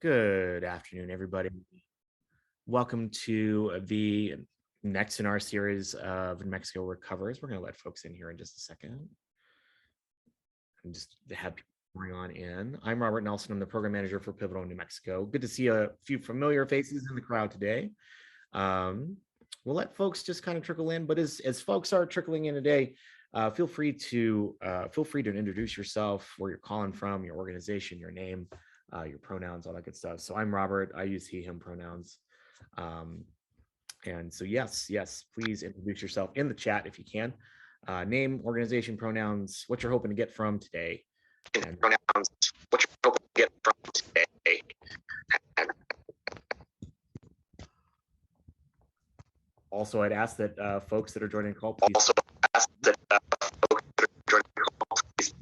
Good afternoon, everybody. Welcome to the next in our series of New Mexico Recovers. We're going to let folks in here in just a second and just have people bring on in. I'm Robert Nelson. I'm the program manager for Pivotal New Mexico. Good to see a few familiar faces in the crowd today. We'll let folks just kind of trickle in, but as folks are trickling in today, feel free to introduce yourself, where you're calling from, your organization, your name, your pronouns, all that good stuff. So I'm Robert. I use he, him pronouns. And so yes, please introduce yourself in the chat if you can. Name, organization, pronouns, what you're hoping to get from today. And pronouns, what you're hoping to get from today. Also, I'd ask that folks that are joining the call, please. Also ask that folks that are joining the call, please.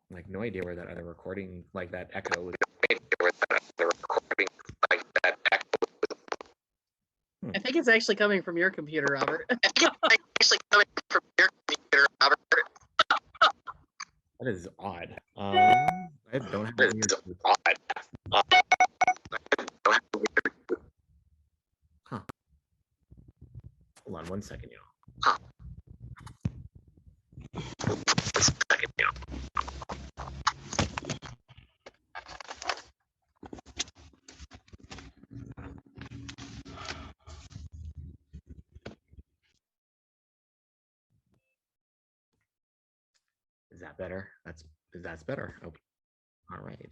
Like, no idea where that other recording, like that echo was. I think it's actually coming from your computer, Robert. That is odd. I don't have it. Huh. Hold on one second, y'all. Is that better? That's better. Okay. All right.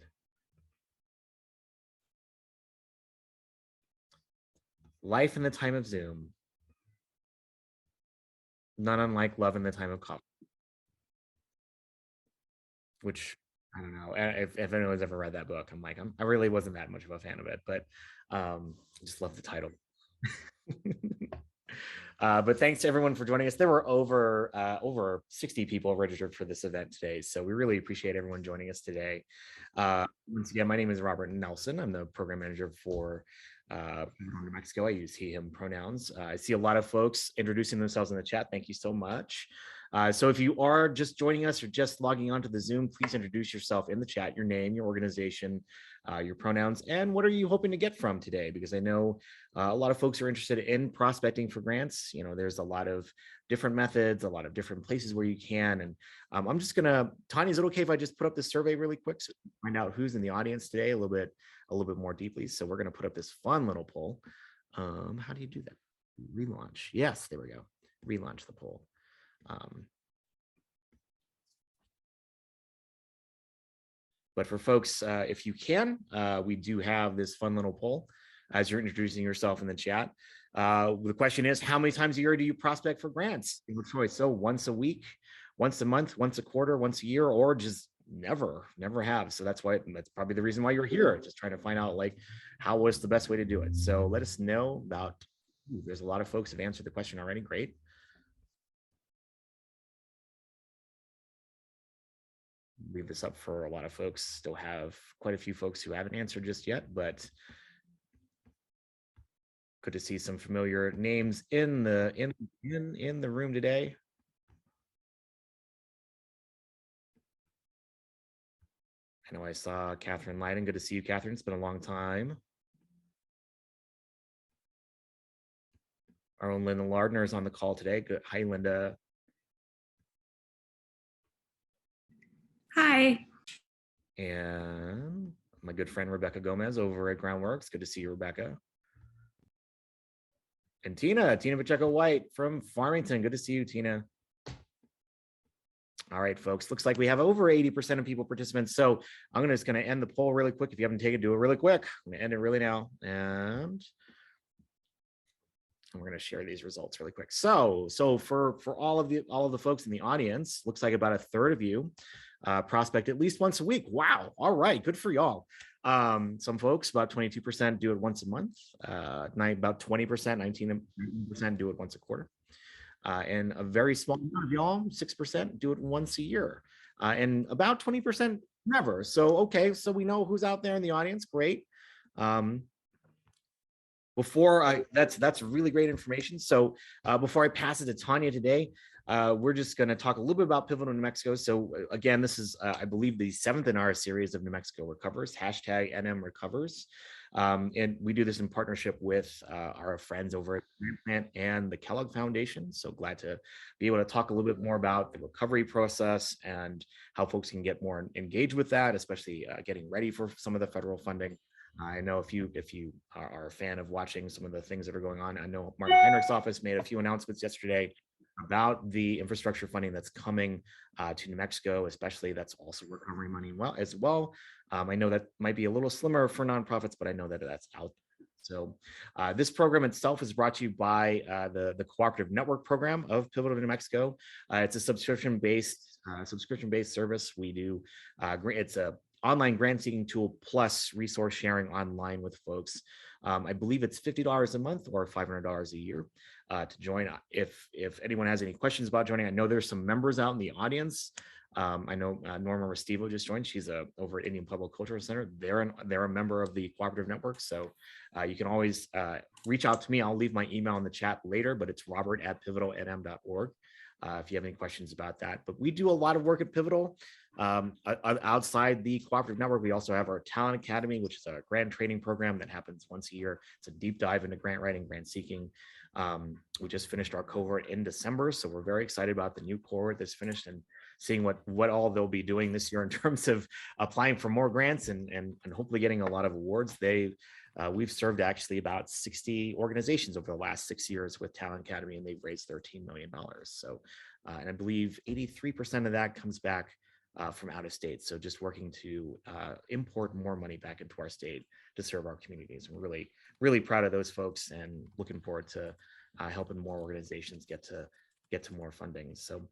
Life in the time of Zoom. Not unlike love in the time of coffee. Which, I don't know if anyone's ever read that book. I really wasn't that much of a fan of it, but just love the title. But thanks to everyone for joining us. There were over 60 people registered for this event today, so we really appreciate everyone joining us today. Once again, my name is Robert Nelson. I'm the program manager for New Mexico. I use he, him pronouns. I see a lot of folks introducing themselves in the chat. Thank you so much. So if you are just joining us or just logging onto the Zoom, please introduce yourself in the chat, your name, your organization, your pronouns, and what are you hoping to get from today? Because I know a lot of folks are interested in prospecting for grants. You know, there's a lot of different methods, a lot of different places where you can. And I'm just gonna, Tanya, is it okay if I just put up this survey really quick so we can find out who's in the audience today a little bit more deeply? So we're gonna put up this fun little poll. How do you do that? Relaunch. Yes, there we go. Relaunch the poll. But for folks, if you can, we do have this fun little poll as you're introducing yourself in the chat. The question is, how many times a year do you prospect for grants? Your choice. So once a week, once a month, once a quarter, once a year, or just never have. So that's probably the reason why you're here, just trying to find out like how was the best way to do it. So let us know about, there's a lot of folks have answered the question already. Great. Leave this up for a lot of folks. Still have quite a few folks who haven't answered just yet, but good to see some familiar names in the room today. I know I saw Catherine Leiden. Good to see you, Catherine. It's been a long time. Our own Linda Lardner is on the call today. Good. Hi, Linda. Hi. And my good friend Rebecca Gomez over at Groundworks. Good to see you, Rebecca. And Tina Pacheco White from Farmington. Good to see you, Tina. All right, folks. Looks like we have over 80% of people participants. So I'm just going to end the poll really quick. If you haven't taken it, do it really quick. I'm going to end it really now. And we're going to share these results really quick. So for all of the folks in the audience, looks like about a third of you prospect at least once a week. Wow. All right. Good for y'all. Some folks, about 22% do it once a month. About 20%, 19% do it once a quarter. And a very small number of y'all, 6%, do it once a year. And about 20% never. So, okay. So we know who's out there in the audience. Great. That's really great information. So before I pass it to Tanya today, we're just going to talk a little bit about Pivotal New Mexico. So again, this is, I believe, the 7th in our series of New Mexico Recovers, hashtag NM Recovers. And we do this in partnership with our friends over at Grant Plant and the Kellogg Foundation. So glad to be able to talk a little bit more about the recovery process and how folks can get more engaged with that, especially getting ready for some of the federal funding. I know if you are a fan of watching some of the things that are going on, I know Martin Heinrich's office made a few announcements yesterday about the infrastructure funding that's coming to New Mexico, especially that's also recovery money as well. I know that might be a little slimmer for nonprofits, but I know that that's out there. So this program itself is brought to you by the Cooperative Network program of Pivotal New Mexico. It's a subscription-based service. We do it's a online grant seeking tool plus resource sharing online with folks. I believe it's $50 a month or $500 a year to join. If anyone has any questions about joining, I know there's some members out in the audience. I know Norma Restivo just joined. She's over at Indian Pueblo Cultural Center. They're a member of the Cooperative Network. So you can always reach out to me. I'll leave my email in the chat later, but it's robert@pivotalnm.org. If you have any questions about that. But we do a lot of work at Pivotal. Outside the Cooperative Network, we also have our Talent Academy, which is a grant training program that happens once a year. It's a deep dive into grant writing, grant seeking. We just finished our cohort in December, so we're very excited about the new cohort that's finished and seeing what all they'll be doing this year in terms of applying for more grants and hopefully getting a lot of awards. We've served actually about 60 organizations over the last 6 years with Talent Academy, and they've raised $13 million. So, and I believe 83% of that comes back from out of state. So just working to import more money back into our state to serve our communities. We're really, really proud of those folks and looking forward to helping more organizations get to more funding. So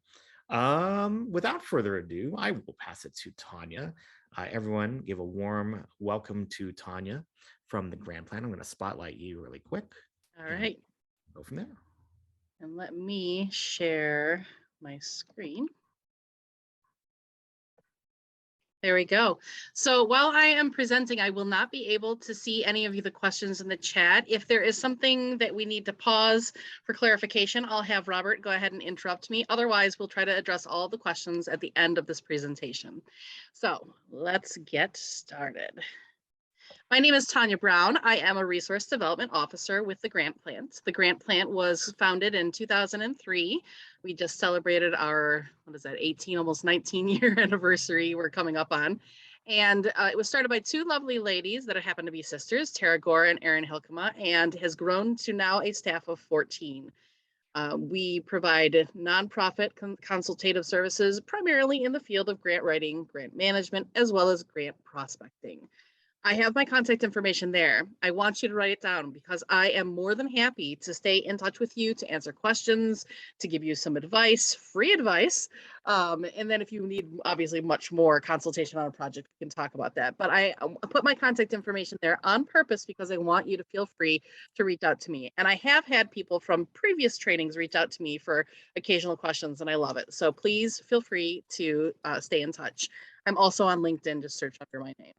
without further ado, I will pass it to Tanya. Everyone give a warm welcome to Tanya from the Grant Plan. I'm going to spotlight you really quick. All right. Go from there. And let me share my screen. There we go. So while I am presenting, I will not be able to see any of the questions in the chat. If there is something that we need to pause for clarification, I'll have Robert go ahead and interrupt me. Otherwise, we'll try to address all the questions at the end of this presentation. So let's get started. My name is Tanya Brown. I am a Resource Development Officer with the Grant Plant. The Grant Plant was founded in 2003. We just celebrated our, 18, almost 19-year anniversary we're coming up on. And it was started by two lovely ladies that happen to be sisters, Tara Gore and Erin Hilkema, and has grown to now a staff of 14. We provide nonprofit consultative services, primarily in the field of grant writing, grant management, as well as grant prospecting. I have my contact information there. I want you to write it down because I am more than happy to stay in touch with you, to answer questions, to give you some advice, free advice. And then if you need, obviously, much more consultation on a project, we can talk about that. But I put my contact information there on purpose because I want you to feel free to reach out to me. And I have had people from previous trainings reach out to me for occasional questions, and I love it. So please feel free to stay in touch. I'm also on LinkedIn, just search under my name.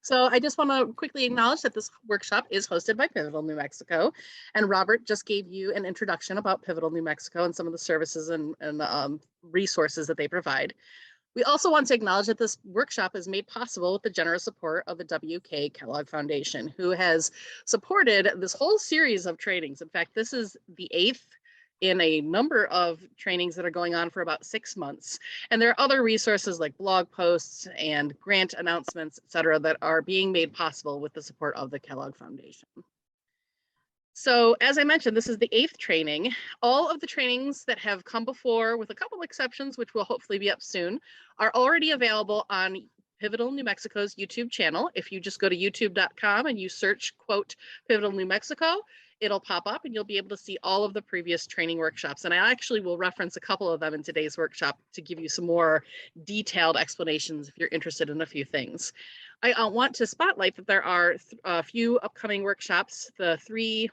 So I just want to quickly acknowledge that this workshop is hosted by Pivotal New Mexico, and Robert just gave you an introduction about Pivotal New Mexico and some of the services and resources that they provide. We also want to acknowledge that this workshop is made possible with the generous support of the W.K. Kellogg Foundation, who has supported this whole series of trainings. In fact, this is the 8th in a number of trainings that are going on for about 6 months. And there are other resources like blog posts and grant announcements, et cetera, that are being made possible with the support of the Kellogg Foundation. So as I mentioned, this is the 8th training. All of the trainings that have come before, with a couple exceptions, which will hopefully be up soon, are already available on Pivotal New Mexico's YouTube channel. If you just go to youtube.com and you search, quote, Pivotal New Mexico, it'll pop up and you'll be able to see all of the previous training workshops. And I actually will reference a couple of them in today's workshop to give you some more detailed explanations if you're interested in a few things. I want to spotlight that there are a few upcoming workshops. The 3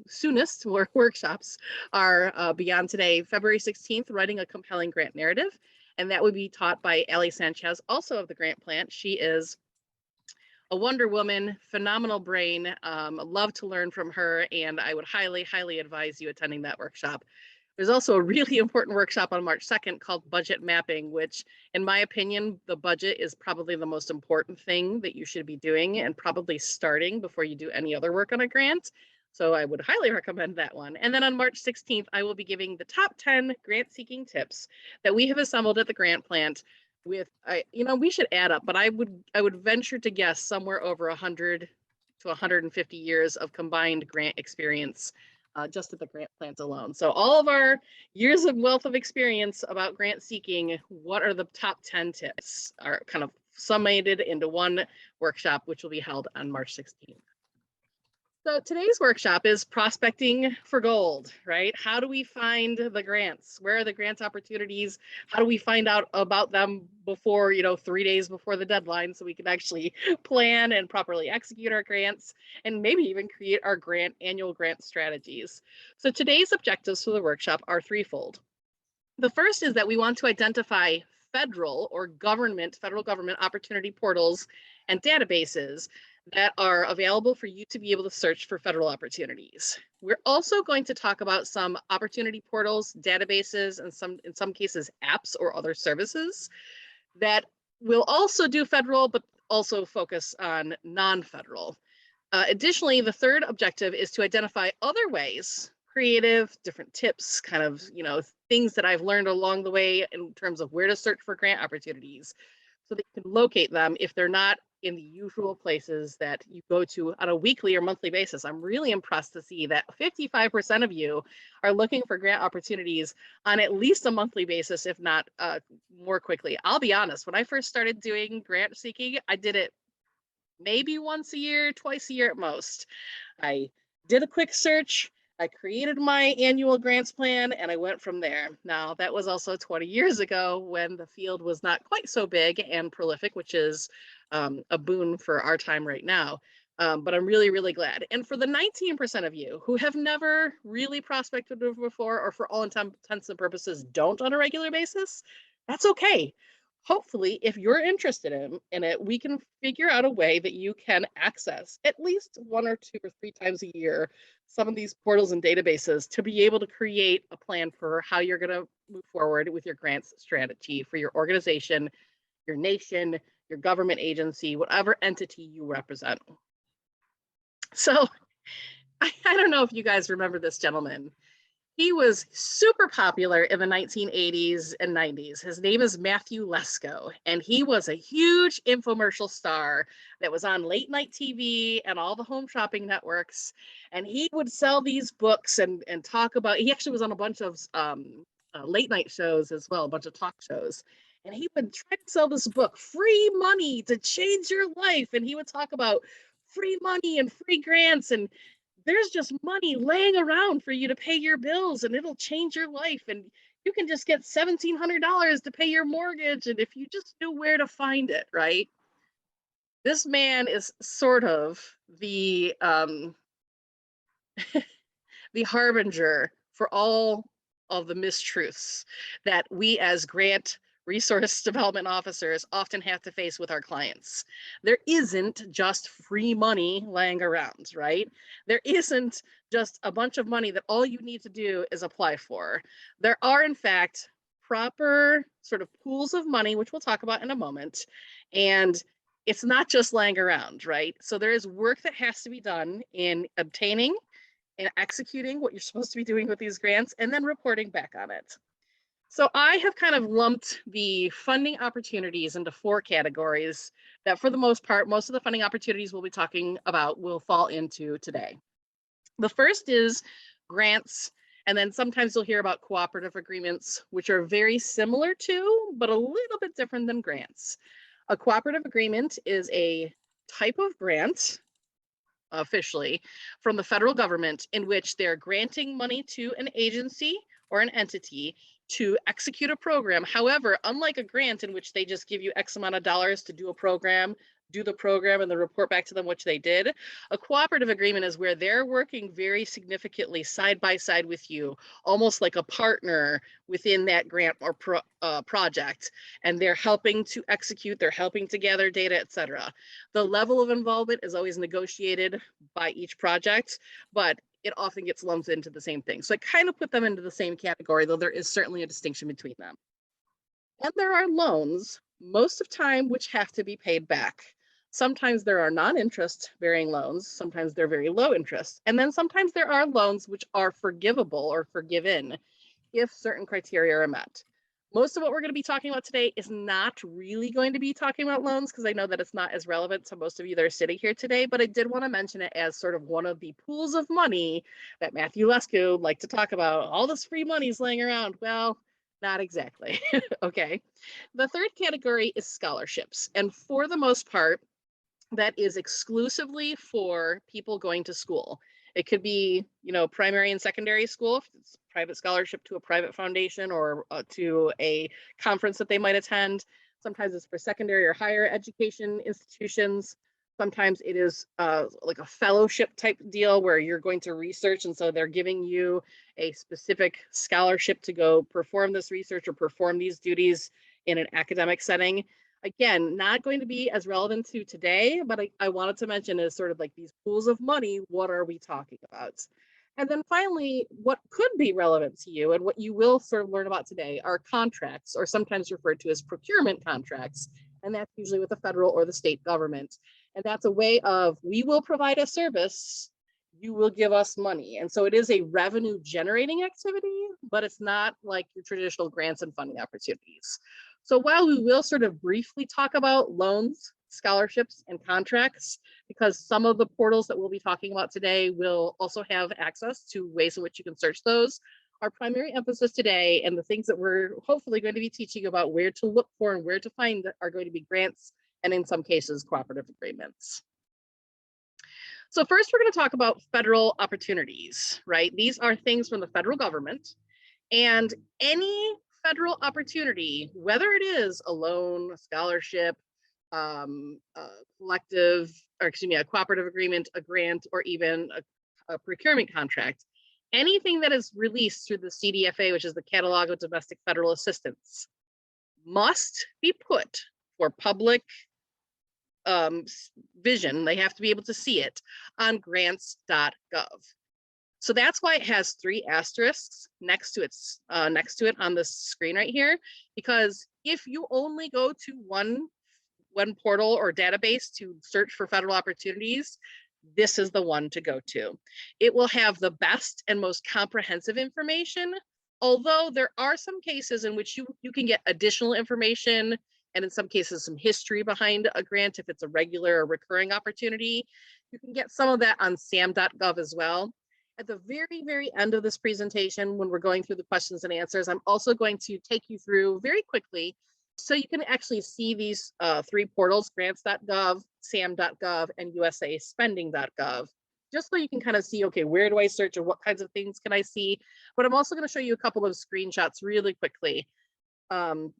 soonest workshops are beyond today. February 16th, Writing a Compelling Grant Narrative. And that would be taught by Allie Sanchez, also of the Grant Plant. She is a Wonder Woman, phenomenal brain. Love to learn from her, and I would highly, highly advise you attending that workshop. There's also a really important workshop on March 2nd called Budget Mapping, which, in my opinion, the budget is probably the most important thing that you should be doing and probably starting before you do any other work on a grant. So I would highly recommend that one. And then on March 16th, I will be giving the top 10 grant seeking tips that we have assembled at the grant plant with, we should add up, but I would venture to guess somewhere over 100 to 150 years of combined grant experience just at the grant plant alone. So all of our years of wealth of experience about grant seeking, what are the top 10 tips are kind of summated into one workshop, which will be held on March 16th. So today's workshop is prospecting for gold, right? How do we find the grants? Where are the grant opportunities? How do we find out about them before, 3 days before the deadline so we can actually plan and properly execute our grants and maybe even create our annual grant strategies? So today's objectives for the workshop are threefold. The first is that we want to identify federal government opportunity portals and databases that are available for you to be able to search for federal opportunities. We're also going to talk about some opportunity portals, databases, and in some cases, apps or other services that will also do federal, but also focus on non-federal. Additionally, the third objective is to identify other ways, creative, different tips, kind of, things that I've learned along the way in terms of where to search for grant opportunities so that you can locate them if they're not in the usual places that you go to on a weekly or monthly basis. I'm really impressed to see that 55% of you are looking for grant opportunities on at least a monthly basis, if not more quickly. I'll be honest, when I first started doing grant seeking, I did it maybe once a year, twice a year at most. I did a quick search, I created my annual grants plan, and I went from there. Now, that was also 20 years ago when the field was not quite so big and prolific, which is a boon for our time right now. But I'm really, really glad. And for the 19% of you who have never really prospected before, or for all intents and purposes don't on a regular basis, that's okay. Hopefully, if you're interested in it, we can figure out a way that you can access at least 1 or 2 or 3 times a year some of these portals and databases to be able to create a plan for how you're going to move forward with your grants strategy for your organization, your nation, your government agency, whatever entity you represent. So I don't know if you guys remember this gentleman. He was super popular in the 1980s and 90s. His name is Matthew Lesko, and he was a huge infomercial star that was on late night TV and all the home shopping networks. And he would sell these books and talk about, he actually was on a bunch of late night shows as well, a bunch of talk shows. And he would try to sell this book, Free Money to Change Your Life. And he would talk about free money and free grants, and there's just money laying around for you to pay your bills, and it'll change your life. And you can just get $1,700 to pay your mortgage. And if you just knew where to find it, right? This man is sort of the the harbinger for all of the mistruths that we as grant resource development officers often have to face with our clients. There isn't just free money laying around, right? There isn't just a bunch of money that all you need to do is apply for. There are, in fact, proper sort of pools of money, which we'll talk about in a moment. And it's not just laying around, right? So there is work that has to be done in obtaining and executing what you're supposed to be doing with these grants and then reporting back on it. So I have kind of lumped the funding opportunities into 4 categories that for the most part, most of the funding opportunities we'll be talking about will fall into today. The first is grants, and then sometimes you'll hear about cooperative agreements, which are very similar to, but a little bit different than grants. A cooperative agreement is a type of grant, officially, from the federal government in which they're granting money to an agency or an entity to execute a program. However, unlike a grant in which they just give you X amount of dollars to do a program, do the program and then report back to them what they did. A cooperative agreement is where they're working very significantly side by side with you, almost like a partner within that grant or project, and they're helping to execute, they're helping to gather data, etc. The level of involvement is always negotiated by each project, but it often gets lumped into the same thing. So I kind of put them into the same category, though there is certainly a distinction between them. And there are loans, most of time, which have to be paid back. Sometimes there are non-interest bearing loans, sometimes they're very low interest, and then sometimes there are loans which are forgivable or forgiven if certain criteria are met. Most of what we're going to be talking about today is not really going to be talking about loans, because I know that it's not as relevant to most of you that are sitting here today, but I did want to mention it as sort of one of the pools of money that Matthew Lesko liked to talk about. All this free money is laying around. Well, not exactly. Okay. The third category is scholarships. And for the most part, that is exclusively for people going to school. It could be, primary and secondary school, if it's a private scholarship to a private foundation or to a conference that they might attend. Sometimes it's for secondary or higher education institutions. Sometimes it is like a fellowship type deal where you're going to research, and so they're giving you a specific scholarship to go perform this research or perform these duties in an academic setting. Again, not going to be as relevant to today, but I wanted to mention is sort of like these pools of money, what are we talking about? And then finally, what could be relevant to you and what you will sort of learn about today are contracts, or sometimes referred to as procurement contracts. And that's usually with the federal or the state government. And that's a way of, we will provide a service, you will give us money. And so it is a revenue generating activity, but it's not like your traditional grants and funding opportunities. So while we will sort of briefly talk about loans, scholarships, and contracts, because some of the portals that we'll be talking about today will also have access to ways in which you can search those, our primary emphasis today and the things that we're hopefully going to be teaching about where to look for and where to find are going to be grants and in some cases cooperative agreements. So first we're going to talk about federal opportunities, right? These are things from the federal government, and any federal opportunity, whether it is a loan, a scholarship, a collective, or excuse me, a cooperative agreement, a grant, or even a procurement contract, anything that is released through the CDFA, which is the Catalog of Domestic Federal Assistance, must be put for public vision. They have to be able to see it on grants.gov. So that's why it has 3 asterisks next to it on the screen right here, because if you only go to one portal or database to search for federal opportunities, this is the one to go to. It will have the best and most comprehensive information, although there are some cases in which you can get additional information, and in some cases some history behind a grant if it's a regular or recurring opportunity. You can get some of that on sam.gov as well. At the very, very end of this presentation, when we're going through the questions and answers, I'm also going to take you through very quickly so you can actually see these 3 portals, grants.gov, sam.gov, and usaspending.gov, just so you can kind of see, okay, where do I search and what kinds of things can I see? But I'm also going to show you a couple of screenshots really quickly,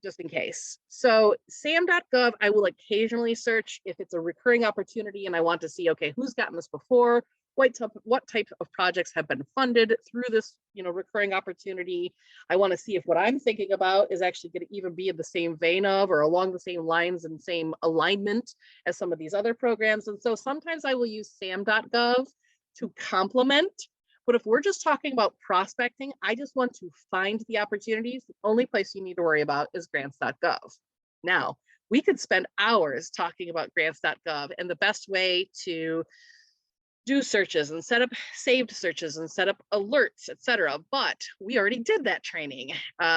just in case. So sam.gov, I will occasionally search if it's a recurring opportunity and I want to see, okay, who's gotten this before? What type of projects have been funded through this, recurring opportunity? I want to see if what I'm thinking about is actually going to even be in the same vein of or along the same lines and same alignment as some of these other programs. And so sometimes I will use sam.gov to complement. But if we're just talking about prospecting, I just want to find the opportunities. The only place you need to worry about is grants.gov. Now, we could spend hours talking about grants.gov and the best way to do searches and set up saved searches and set up alerts, etc. But we already did that training.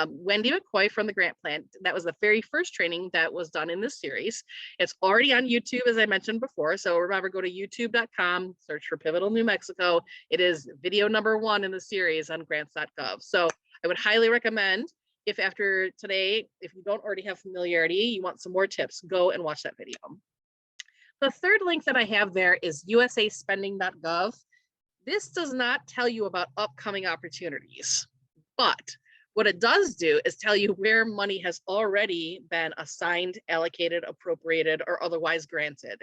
Wendy McCoy from the Grant Plan, that was the very first training that was done in this series. It's already on YouTube, as I mentioned before. So remember, go to youtube.com, search for Pivotal New Mexico. It is video number 1 in the series on grants.gov. So I would highly recommend, if after today, if you don't already have familiarity, you want some more tips, go and watch that video. The third link that I have there is usaspending.gov. This does not tell you about upcoming opportunities, but What it does do is tell you where money has already been assigned, allocated, appropriated, or otherwise granted.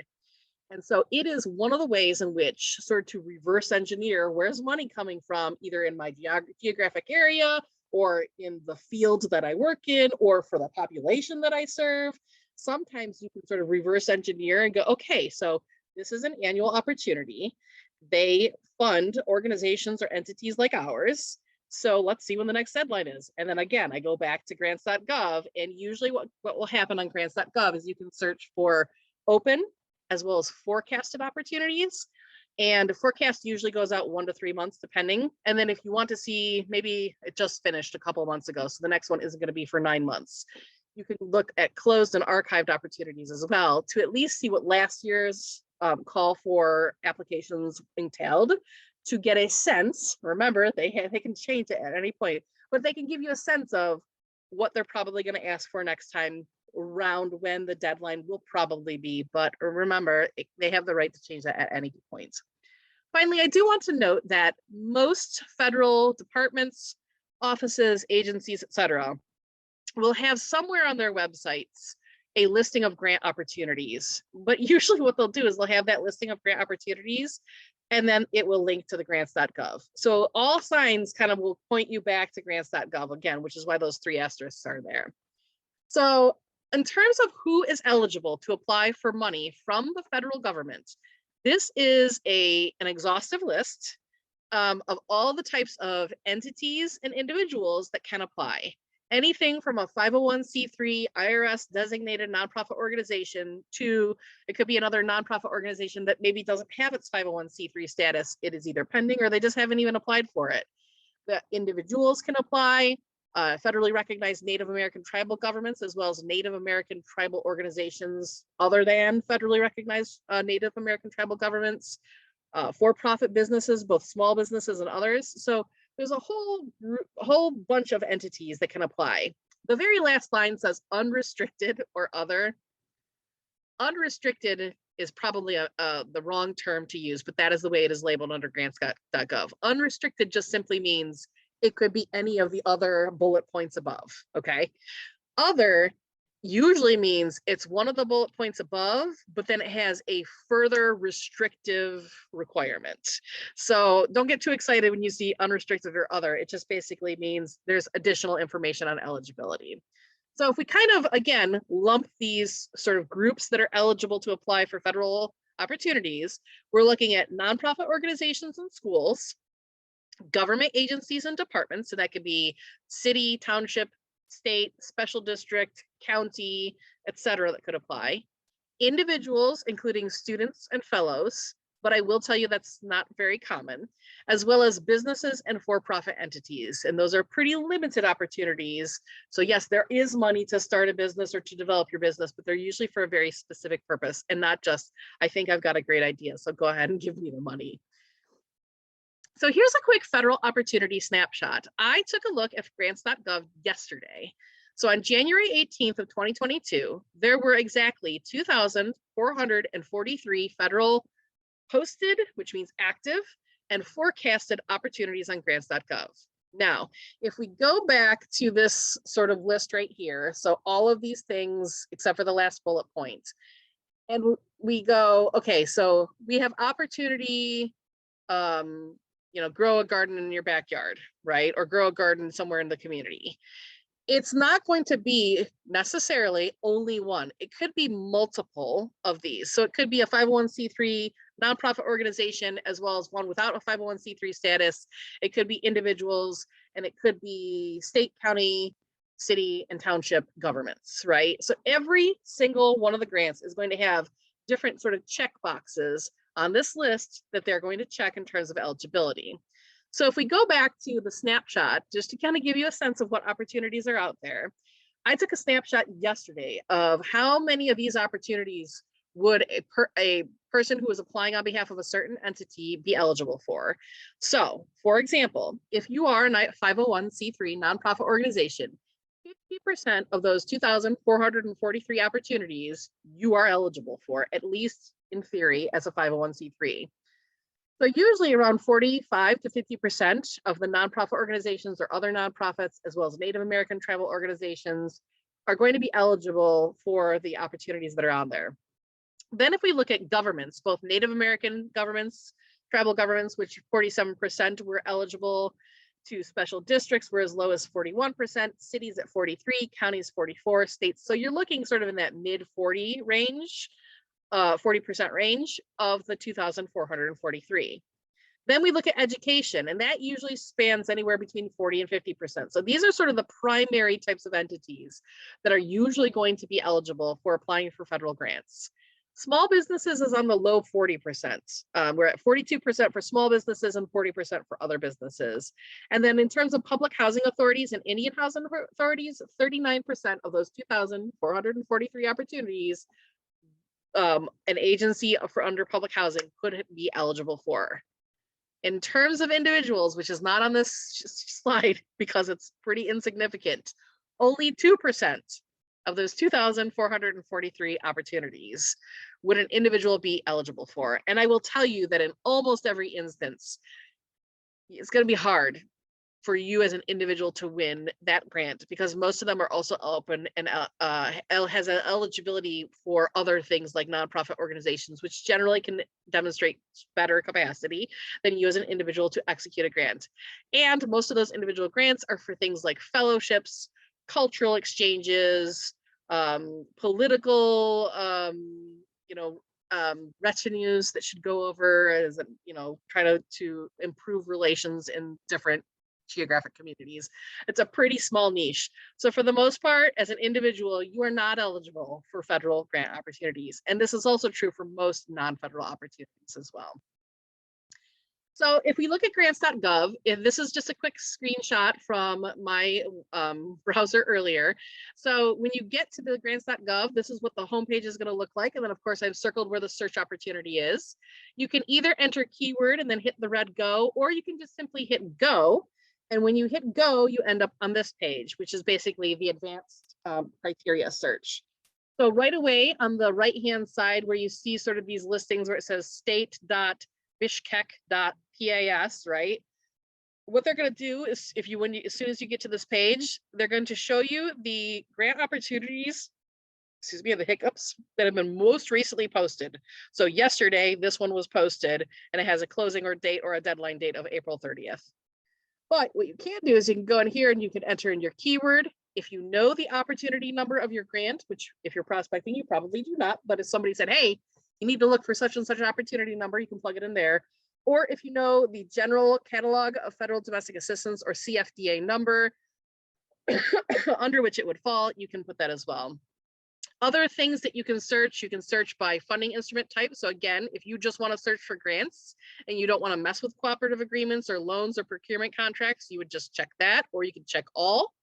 And so it is one of the ways in which sort of to reverse engineer where's money coming from, either in my geographic area or in the field that I work in or for the population that I serve. Sometimes you can sort of reverse engineer and go, okay, so this is an annual opportunity. They fund organizations or entities like ours. So let's see when the next deadline is. And then again, I go back to grants.gov, and usually what will happen on grants.gov is you can search for open as well as forecasted opportunities. And forecast usually goes out 1 to 3 months, depending. And then if you want to see, maybe it just finished a couple of months ago, so the next one isn't going to be for 9 months. You can look at closed and archived opportunities as well to at least see what last year's call for applications entailed, to get a sense. Remember, they can change it at any point, but they can give you a sense of what they're probably going to ask for next time around, when the deadline will probably be. But remember, they have the right to change that at any point. Finally, I do want to note that most federal departments, offices, agencies, etc., will have somewhere on their websites a listing of grant opportunities. But usually what they'll do is they'll have that listing of grant opportunities, and then it will link to the grants.gov. So all signs kind of will point you back to grants.gov again, which is why those 3 asterisks are there. So in terms of who is eligible to apply for money from the federal government, this is an exhaustive list of all the types of entities and individuals that can apply. Anything from a 501c3 IRS designated nonprofit organization to, it could be another nonprofit organization that maybe doesn't have its 501c3 status. It is either pending or they just haven't even applied for it. The individuals can apply, federally recognized Native American tribal governments, as well as Native American tribal organizations other than federally recognized Native American tribal governments, for-profit businesses, both small businesses and others. So there's a whole bunch of entities that can apply. The very last line says unrestricted or other. Unrestricted is probably the wrong term to use, but that is the way it is labeled under grants.gov. Unrestricted just simply means it could be any of the other bullet points above, okay? Other usually means it's one of the bullet points above, but then it has a further restrictive requirement. So don't get too excited when you see unrestricted or other. It just basically means there's additional information on eligibility. So if we kind of, again, lump these sort of groups that are eligible to apply for federal opportunities, we're looking at nonprofit organizations and schools, government agencies and departments, so that could be city, township, state, special district, county, etc., that could apply. Individuals, including students and fellows, but I will tell you that's not very common, as well as businesses and for-profit entities. And those are pretty limited opportunities. So yes, there is money to start a business or to develop your business, but they're usually for a very specific purpose and not just, I think I've got a great idea, so go ahead and give me the money. So here's a quick federal opportunity snapshot. I took a look at grants.gov yesterday. So on January 18th of 2022, there were exactly 2,443 federal posted, which means active, and forecasted opportunities on grants.gov. Now, if we go back to this sort of list right here, so all of these things except for the last bullet point, and we go, okay, so we have opportunity, grow a garden in your backyard, right? Or grow a garden somewhere in the community. It's not going to be necessarily only one. It could be multiple of these. So it could be a 501c3 nonprofit organization, as well as one without a 501c3 status. It could be individuals, and it could be state, county, city, and township governments, right? So every single one of the grants is going to have different sort of check boxes on this list that they're going to check in terms of eligibility. So if we go back to the snapshot, just to kind of give you a sense of what opportunities are out there, I took a snapshot yesterday of how many of these opportunities would a person who is applying on behalf of a certain entity be eligible for. So, for example, if you are a 501c3 nonprofit organization, 50% of those 2,443 opportunities you are eligible for, at least in theory, as a 501c3. So usually around 45 to 50% of the nonprofit organizations or other nonprofits, as well as Native American tribal organizations, are going to be eligible for the opportunities that are on there. Then if we look at governments, both Native American governments, tribal governments, which 47% were eligible, to special districts were as low as 41%, cities at 43, counties 44, states. So you're looking sort of in that mid 40 range, 40% range of the 2,443. Then we look at education, and that usually spans anywhere between 40 and 50%. So these are sort of the primary types of entities that are usually going to be eligible for applying for federal grants. Small businesses is on the low 40%. We're at 42% for small businesses and 40% for other businesses. And then in terms of public housing authorities and Indian housing authorities, 39% of those 2,443 opportunities, an agency for under public housing could be eligible for. In terms of individuals, which is not on this slide because it's pretty insignificant, only 2% of those 2,443 opportunities would an individual be eligible for. And I will tell you that in almost every instance, it's going to be hard for you as an individual to win that grant because most of them are also open and has an eligibility for other things like nonprofit organizations, which generally can demonstrate better capacity than you as an individual to execute a grant. And most of those individual grants are for things like fellowships, cultural exchanges, political, retinues that should go over as, try to improve relations in different geographic communities. It's a pretty small niche. So for the most part, as an individual, you are not eligible for federal grant opportunities. And this is also true for most non-federal opportunities as well. So if we look at grants.gov, if this is just a quick screenshot from my browser earlier. So when you get to the grants.gov, this is what the homepage is going to look like. And then of course I've circled where the search opportunity is. You can either enter keyword and then hit the red go, or you can just simply hit go. And when you hit go, you end up on this page, which is basically the advanced criteria search. So right away on the right-hand side where you see sort of these listings where it says state.bishkek.pas, right? What they're going to do is as soon as you get to this page, they're going to show you the grant opportunities, the hiccups that have been most recently posted. So yesterday, this one was posted and it has a closing or date or a deadline date of April 30th. But what you can do is you can go in here and you can enter in your keyword. If you know the opportunity number of your grant, which if you're prospecting, you probably do not, but if somebody said, hey, you need to look for such and such an opportunity number, you can plug it in there. Or if you know the general catalog of federal domestic assistance or CFDA number under which it would fall, you can put that as well. Other things that you can search by funding instrument type. So again, if you just want to search for grants and you don't want to mess with cooperative agreements or loans or procurement contracts, you would just check that, or you can check all.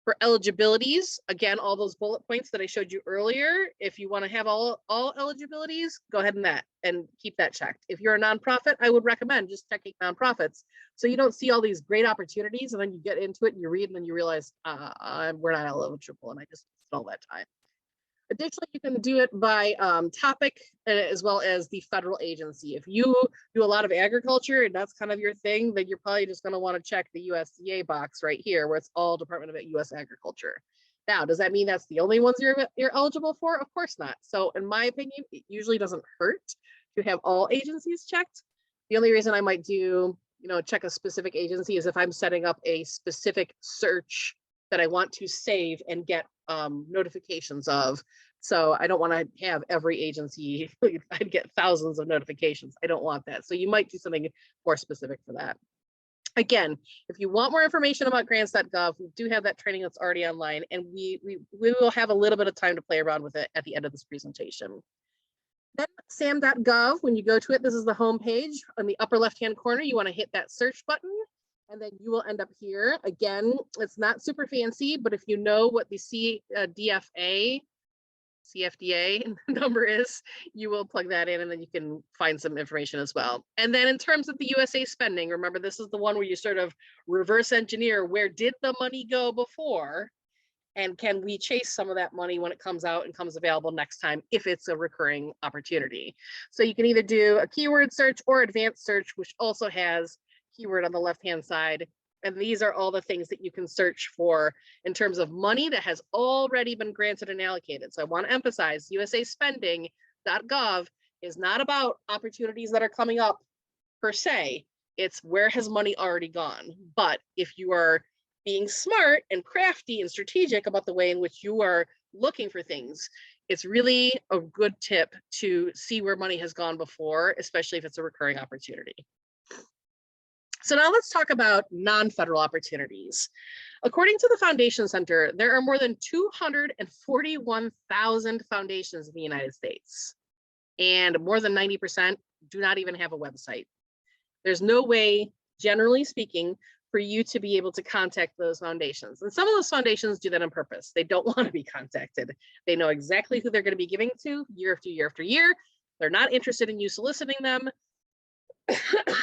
For eligibilities, again, all those bullet points that I showed you earlier, if you want to have all eligibilities, go ahead and keep that checked. If you're a nonprofit, I would recommend just checking nonprofits so you don't see all these great opportunities and then you get into it and you read and then you realize we're not eligible and I just spent all that time. Additionally, you can do it by topic as well as the federal agency. If you do a lot of agriculture and that's kind of your thing, then you're probably just going to want to check the USDA box right here where it's all Department of U.S. Agriculture. Now, does that mean that's the only ones you're eligible for? Of course not. So in my opinion, it usually doesn't hurt to have all agencies checked. The only reason I might do, check a specific agency is if I'm setting up a specific search that I want to save and get notifications of. So I don't want to have every agency, I'd get thousands of notifications. I don't want that. So you might do something more specific for that. Again, if you want more information about grants.gov, we do have that training that's already online, and we will have a little bit of time to play around with it at the end of this presentation. Then sam.gov, when you go to it, this is the home page. On the upper left-hand corner, you want to hit that search button. And then you will end up here. Again, it's not super fancy, but if you know what the CFDA number is, you will plug that in and then you can find some information as well. And then in terms of the USA spending, remember this is the one where you sort of reverse engineer where did the money go before? And can we chase some of that money when it comes out and comes available next time if it's a recurring opportunity? So you can either do a keyword search or advanced search, which also has keyword on the left-hand side. And these are all the things that you can search for in terms of money that has already been granted and allocated. So I want to emphasize usaspending.gov is not about opportunities that are coming up per se. It's where has money already gone. But if you are being smart and crafty and strategic about the way in which you are looking for things, it's really a good tip to see where money has gone before, especially if it's a recurring opportunity. So now let's talk about non-federal opportunities. According to the Foundation Center, there are more than 241,000 foundations in the United States, and more than 90% do not even have a website. There's no way, generally speaking, for you to be able to contact those foundations. And some of those foundations do that on purpose. They don't want to be contacted. They know exactly who they're going to be giving to year after year after year. They're not interested in you soliciting them.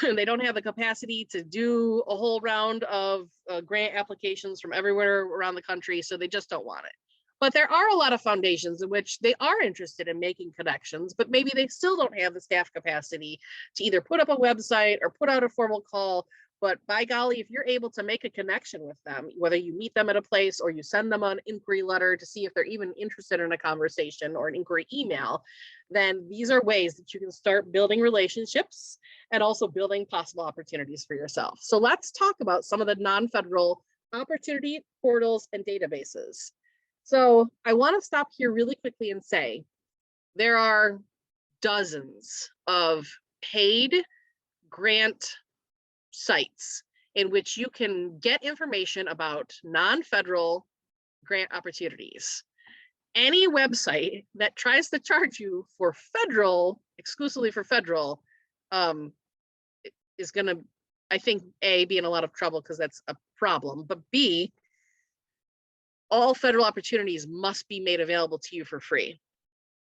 They don't have the capacity to do a whole round of grant applications from everywhere around the country, so they just don't want it. But there are a lot of foundations in which they are interested in making connections, but maybe they still don't have the staff capacity to either put up a website or put out a formal call. But by golly, if you're able to make a connection with them, whether you meet them at a place or you send them an inquiry letter to see if they're even interested in a conversation or an inquiry email, then these are ways that you can start building relationships and also building possible opportunities for yourself. So let's talk about some of the non-federal opportunity portals and databases. So I want to stop here really quickly and say there are dozens of paid grant sites in which you can get information about non-federal grant opportunities. Any website that tries to charge you for federal, exclusively for federal, is going to, I think, A, be in a lot of trouble because that's a problem, but B, all federal opportunities must be made available to you for free.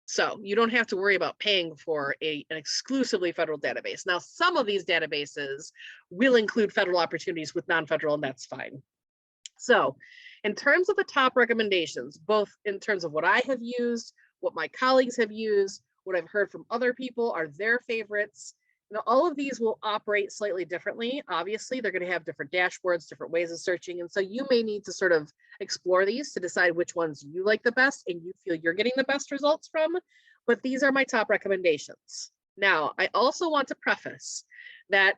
So you don't have to worry about paying for an exclusively federal database. Now, some of these databases will include federal opportunities with non-federal, and that's fine. So in terms of the top recommendations, both in terms of what I have used, what my colleagues have used, what I've heard from other people are their favorites, all of these will operate slightly differently. Obviously, they're going to have different dashboards, different ways of searching. And so you may need to sort of explore these to decide which ones you like the best and you feel you're getting the best results from. But these are my top recommendations. Now, I also want to preface that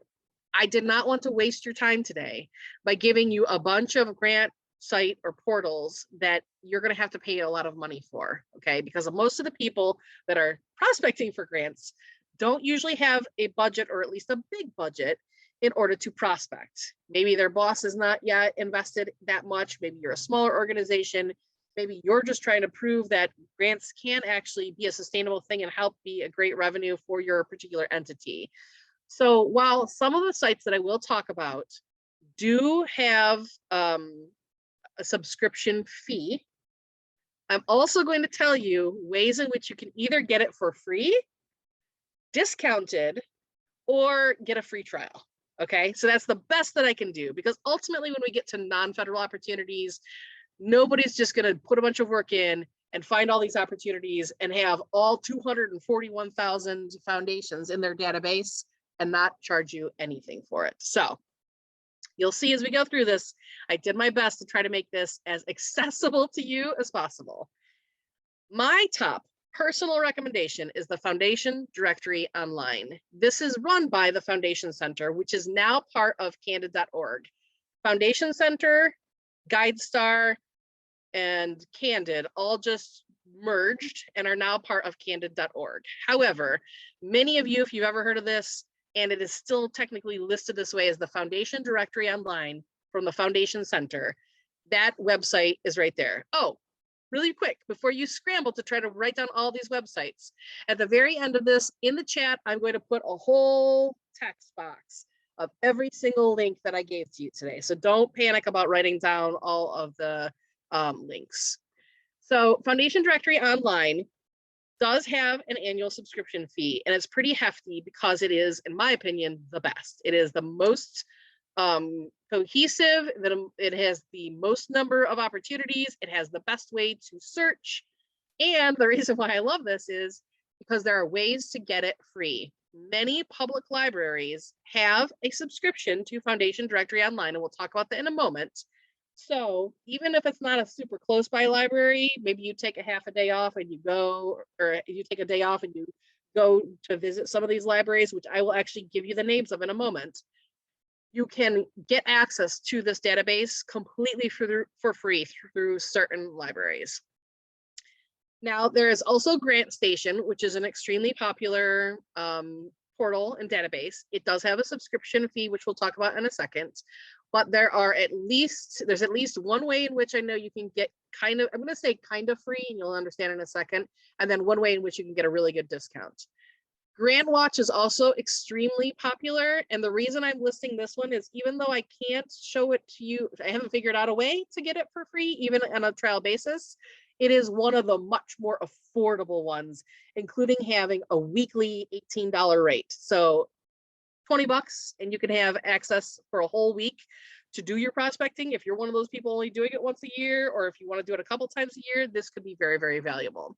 I did not want to waste your time today by giving you a bunch of grant site or portals that you're going to have to pay a lot of money for, okay? Because most of the people that are prospecting for grants don't usually have a budget, or at least a big budget, in order to prospect. Maybe their boss is not yet invested that much. Maybe you're a smaller organization. Maybe you're just trying to prove that grants can actually be a sustainable thing and help be a great revenue for your particular entity. So while some of the sites that I will talk about do have a subscription fee, I'm also going to tell you ways in which you can either get it for free, discounted, or get a free trial. Okay, so that's the best that I can do, because ultimately when we get to non-federal opportunities, nobody's just going to put a bunch of work in and find all these opportunities and have all 241,000 foundations in their database and not charge you anything for it. So you'll see as we go through this, I did my best to try to make this as accessible to you as possible. My top personal recommendation is the Foundation Directory Online. This is run by the Foundation Center, which is now part of Candid.org. Foundation Center, Guidestar, and Candid all just merged and are now part of Candid.org. However, many of you, if you've ever heard of this, and it is still technically listed this way as the Foundation Directory Online from the Foundation Center, that website is right there. Oh, really quick, before you scramble to try to write down all these websites, at the very end of this, in the chat, I'm going to put a whole text box of every single link that I gave to you today. So don't panic about writing down all of the links. So Foundation Directory Online does have an annual subscription fee, and it's pretty hefty because it is, in my opinion, the best. It is the most cohesive, that it has the most number of opportunities, it has the best way to search. And the reason why I love this is because there are ways to get it free. Many public libraries have a subscription to Foundation Directory Online, and we'll talk about that in a moment. So even if it's not a super close by library, maybe you take a half a day off and you go, or you take a day off and you go to visit some of these libraries, which I will actually give you the names of in a moment. You can get access to this database completely for free through certain libraries. Now, there is also Grantstation, which is an extremely popular portal and database. It does have a subscription fee, which we'll talk about in a second. But there's at least one way in which I know you can get I'm going to say kind of free, and you'll understand in a second. And then one way in which you can get a really good discount. GrantWatch is also extremely popular. And the reason I'm listing this one is even though I can't show it to you, I haven't figured out a way to get it for free, even on a trial basis. It is one of the much more affordable ones, including having a weekly $18 rate. So $20 and you can have access for a whole week to do your prospecting. If you're one of those people only doing it once a year, or if you want to do it a couple times a year, this could be very, very valuable.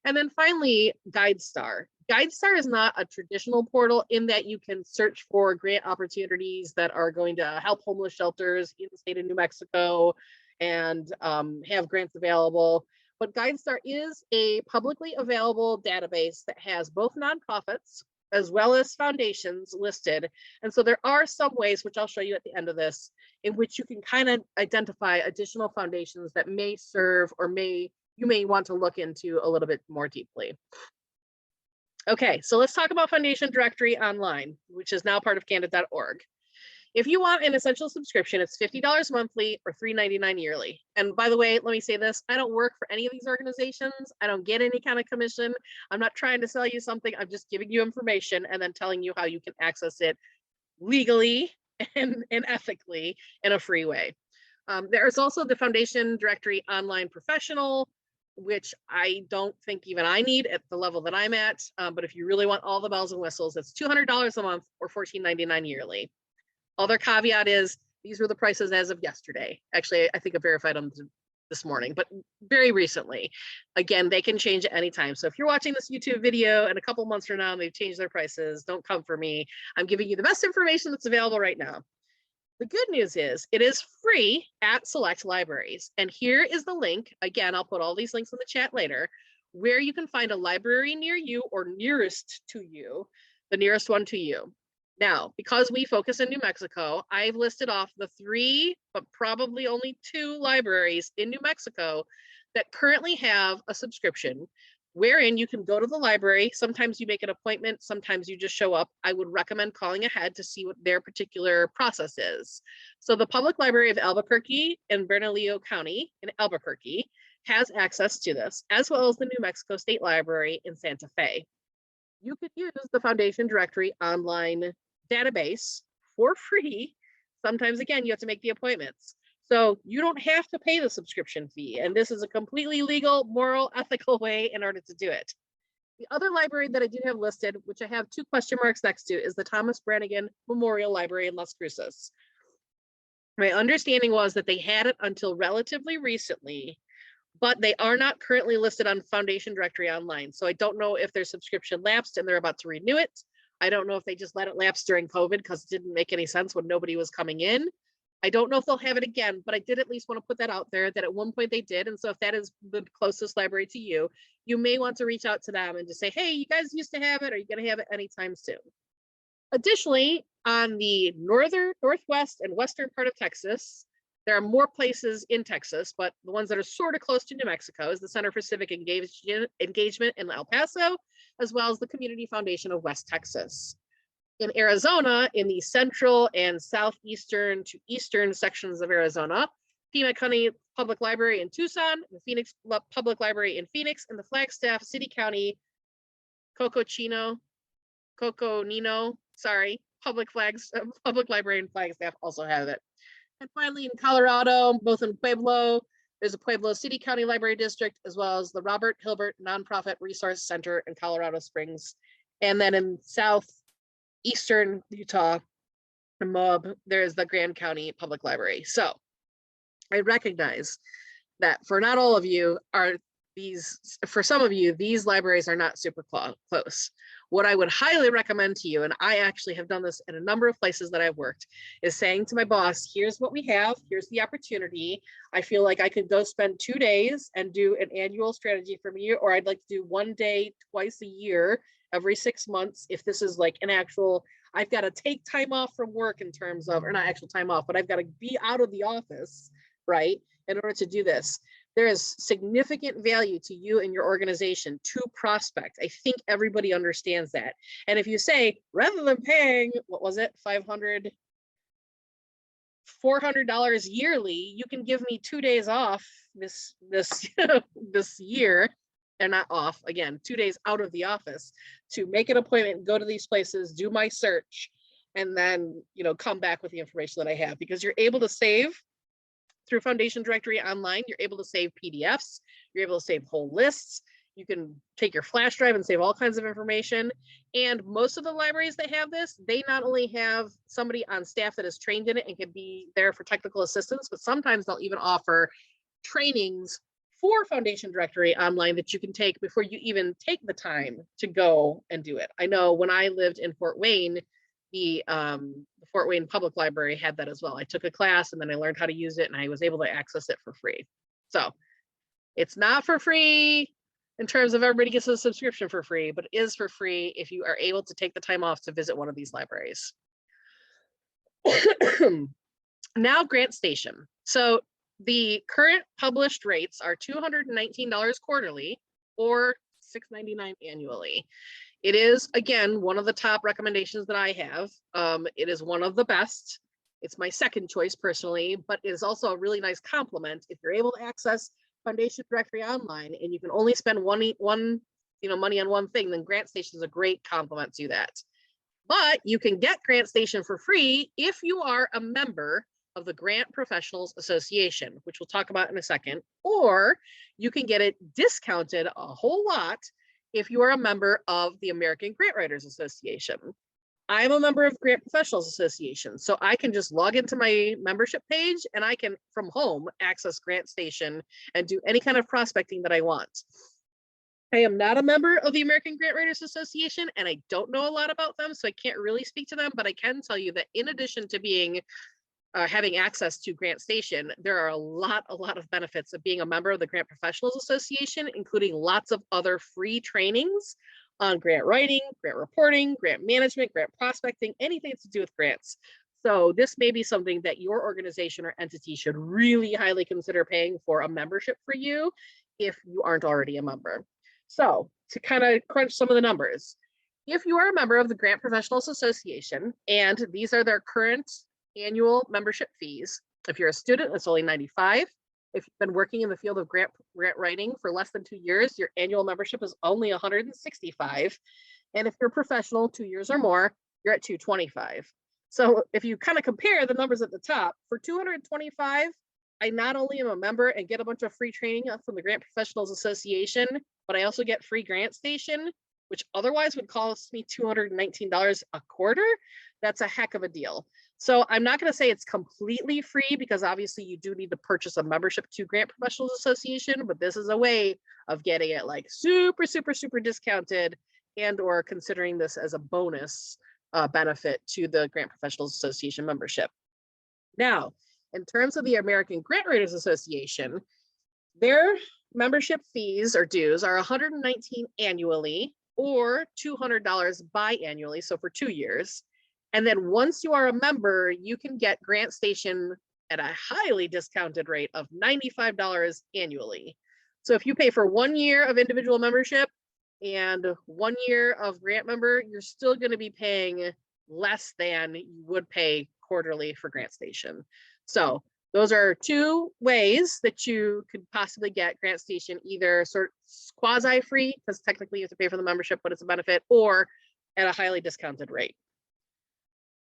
And then finally, Guidestar. Guidestar is not a traditional portal in that you can search for grant opportunities that are going to help homeless shelters in the state of New Mexico and have grants available. But Guidestar is a publicly available database that has both nonprofits as well as foundations listed. And so there are some ways, which I'll show you at the end of this, in which you can kind of identify additional foundations that may serve or you may want to look into a little bit more deeply. Okay, so let's talk about Foundation Directory Online, which is now part of candid.org. If you want an essential subscription, it's $50 monthly or $3.99 yearly. And by the way, let me say this, I don't work for any of these organizations. I don't get any kind of commission. I'm not trying to sell you something. I'm just giving you information and then telling you how you can access it legally and ethically in a free way. There's also the Foundation Directory Online Professional, which I don't think even I need at the level that I'm at. But if you really want all the bells and whistles, it's $200 a month or $14.99 yearly. Other caveat is these were the prices as of yesterday. Actually, I think I verified them this morning, but very recently. Again, they can change at any time. So if you're watching this YouTube video and a couple months from now and they've changed their prices, don't come for me. I'm giving you the best information that's available right now. The good news is it is free at select libraries. And here is the link. Again, I'll put all these links in the chat later, where you can find a library near you or nearest to you, the nearest one to you. Now, because we focus in New Mexico, I've listed off the 3, but probably only 2 libraries in New Mexico that currently have a subscription, wherein you can go to the library. Sometimes you make an appointment, sometimes you just show up. I would recommend calling ahead to see what their particular process is. So the Public Library of Albuquerque in Bernalillo County in Albuquerque has access to this, as well as the New Mexico State Library in Santa Fe. You could use the Foundation Directory Online database for free. Sometimes, again, you have to make the appointments. So you don't have to pay the subscription fee. And this is a completely legal, moral, ethical way in order to do it. The other library that I do have listed, which I have 2 question marks next to, is the Thomas Branigan Memorial Library in Las Cruces. My understanding was that they had it until relatively recently, but they are not currently listed on Foundation Directory Online. So I don't know if their subscription lapsed and they're about to renew it. I don't know if they just let it lapse during COVID because it didn't make any sense when nobody was coming in. I don't know if they'll have it again, but I did at least want to put that out there that at one point they did. And so if that is the closest library to you, you may want to reach out to them and just say, hey, you guys used to have it. Are you going to have it anytime soon? Additionally, on the northwest and western part of Texas, there are more places in Texas, but the ones that are sort of close to New Mexico is the Center for Civic Engagement in El Paso, as well as the Community Foundation of West Texas. In Arizona, in the central and southeastern to eastern sections of Arizona, Pima County Public Library in Tucson, the Phoenix Public Library in Phoenix, and the Flagstaff City County Coconino, Public Library in Flagstaff also have it. And finally, in Colorado, both in Pueblo, there's a Pueblo City County Library District, as well as the Robert Hilbert Nonprofit Resource Center in Colorado Springs. And then in southeastern Utah, Moab, there's the Grand County Public Library. So I recognize that for not all of you for some of you, these libraries are not super close. What I would highly recommend to you, and I actually have done this in a number of places that I've worked, is saying to my boss, here's what we have, here's the opportunity. I feel like I could go spend 2 days and do an annual strategy for me, or I'd like to do 1 day twice a year, every 6 months. If this is like an actual, I've got to take time off from work in terms of, or not actual time off, but I've got to be out of the office, right, in order to do this. There is significant value to you and your organization to prospect. I think everybody understands that. And if you say, rather than paying, what was it, $400 yearly, you can give me 2 days off this this year, and not off, again, 2 days out of the office to make an appointment, go to these places, do my search, and then, come back with the information that I have, because you're able to save through Foundation Directory Online. You're able to save PDFs, you're able to save whole lists, you can take your flash drive and save all kinds of information. And most of the libraries that have this, they not only have somebody on staff that is trained in it and can be there for technical assistance, but sometimes they'll even offer trainings for Foundation Directory Online that you can take before you even take the time to go and do it. I know when I lived in Fort Wayne, the Fort Wayne Public Library had that as well. I took a class and then I learned how to use it, and I was able to access it for free. So it's not for free in terms of everybody gets a subscription for free, but it is for free if you are able to take the time off to visit one of these libraries. Now, Grantstation. So the current published rates are $219 quarterly or $699 annually. It is, again, one of the top recommendations that I have. It is one of the best. It's my second choice personally, but it is also a really nice complement. If you're able to access Foundation Directory Online and you can only spend money on one thing, then Grantstation is a great complement to that. But you can get Grantstation for free if you are a member of the Grant Professionals Association, which we'll talk about in a second, or you can get it discounted a whole lot if you are a member of the American Grant Writers Association. I'm a member of Grant Professionals Association, so I can just log into my membership page and I can, from home, access Grantstation and do any kind of prospecting that I want. I am not a member of the American Grant Writers Association, and I don't know a lot about them, so I can't really speak to them, but I can tell you that in addition to being having access to Grantstation, there are a lot of benefits of being a member of the Grant Professionals Association, including lots of other free trainings on grant writing, grant reporting, grant management, grant prospecting, anything to do with grants. So this may be something that your organization or entity should really highly consider paying for a membership for you if you aren't already a member. So to kind of crunch some of the numbers, if you are a member of the Grant Professionals Association, and these are their current annual membership fees. If you're a student, it's only $95. If you've been working in the field of grant writing for less than 2 years, your annual membership is only $165. And if you're a professional, 2 years or more, you're at $225. So if you kind of compare the numbers at the top, for $225, I not only am a member and get a bunch of free training from the Grant Professionals Association, but I also get free Grantstation, which otherwise would cost me $219 a quarter. That's a heck of a deal. So I'm not going to say it's completely free, because obviously you do need to purchase a membership to Grant Professionals Association, but this is a way of getting it like super discounted, and or considering this as a bonus benefit to the Grant Professionals Association membership. Now, in terms of the American Grant Writers Association, their membership fees or dues are $119 annually or $200 biannually, so for 2 years. And then once you are a member, you can get Grantstation at a highly discounted rate of $95 annually. So if you pay for 1 year of individual membership and 1 year of grant member, you're still going to be paying less than you would pay quarterly for Grantstation. So those are 2 ways that you could possibly get Grantstation, either sort of quasi-free, because technically you have to pay for the membership, but it's a benefit, or at a highly discounted rate.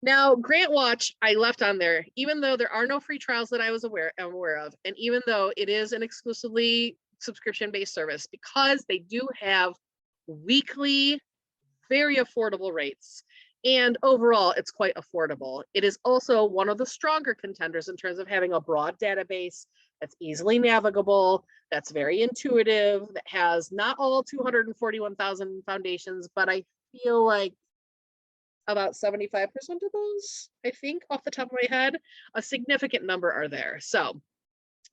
Now, GrantWatch, I left on there, even though there are no free trials that I'm aware of, and even though it is an exclusively subscription-based service, because they do have weekly, very affordable rates. And overall, it's quite affordable. It is also one of the stronger contenders in terms of having a broad database that's easily navigable, that's very intuitive, that has not all 241,000 foundations, but I feel like about 75% of those, I think, off the top of my head, a significant number are there. So